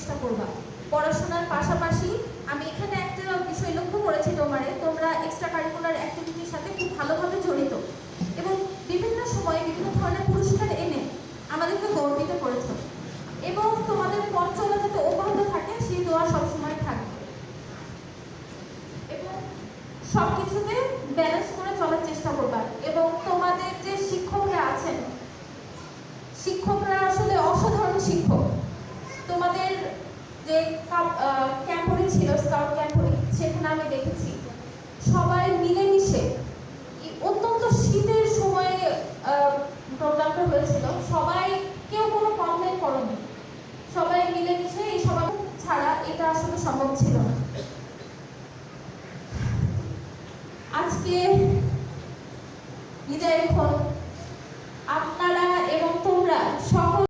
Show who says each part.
Speaker 1: চেষ্টা করবা। পড়াশোনার পাশাপাশি আমি এখানে একটা বিষয় লক্ষ্য করেছি, তোমরা এক্সট্রা কারিকুলার অ্যাক্টিভিটির সাথে খুব ভালোভাবে জড়িত এবং বিভিন্ন সময়ে বিভিন্ন ধরনের পুরস্কার এনে আমাদেরকে গর্বিত করেছো এবং তোমাদের পথ চলা যাতে অব্যাহত থাকে সেই দোয়া সবসময় থাকবে এবং সবকিছুকে ব্যালেন্স করে চলার চেষ্টা করবা। এবং তোমাদের যে শিক্ষকরা আছেন, শিক্ষকরা আসলে অসাধারণ শিক্ষক। তোমাদের যে ক্যাম্পরি ছিল, স্কাউট ক্যাম্পরি, সেখানে আমি দেখেছি সবাই মিলেমিশে, অত্যন্ত শীতের সময়ে প্রোগ্রামটা হয়েছিল, সবাই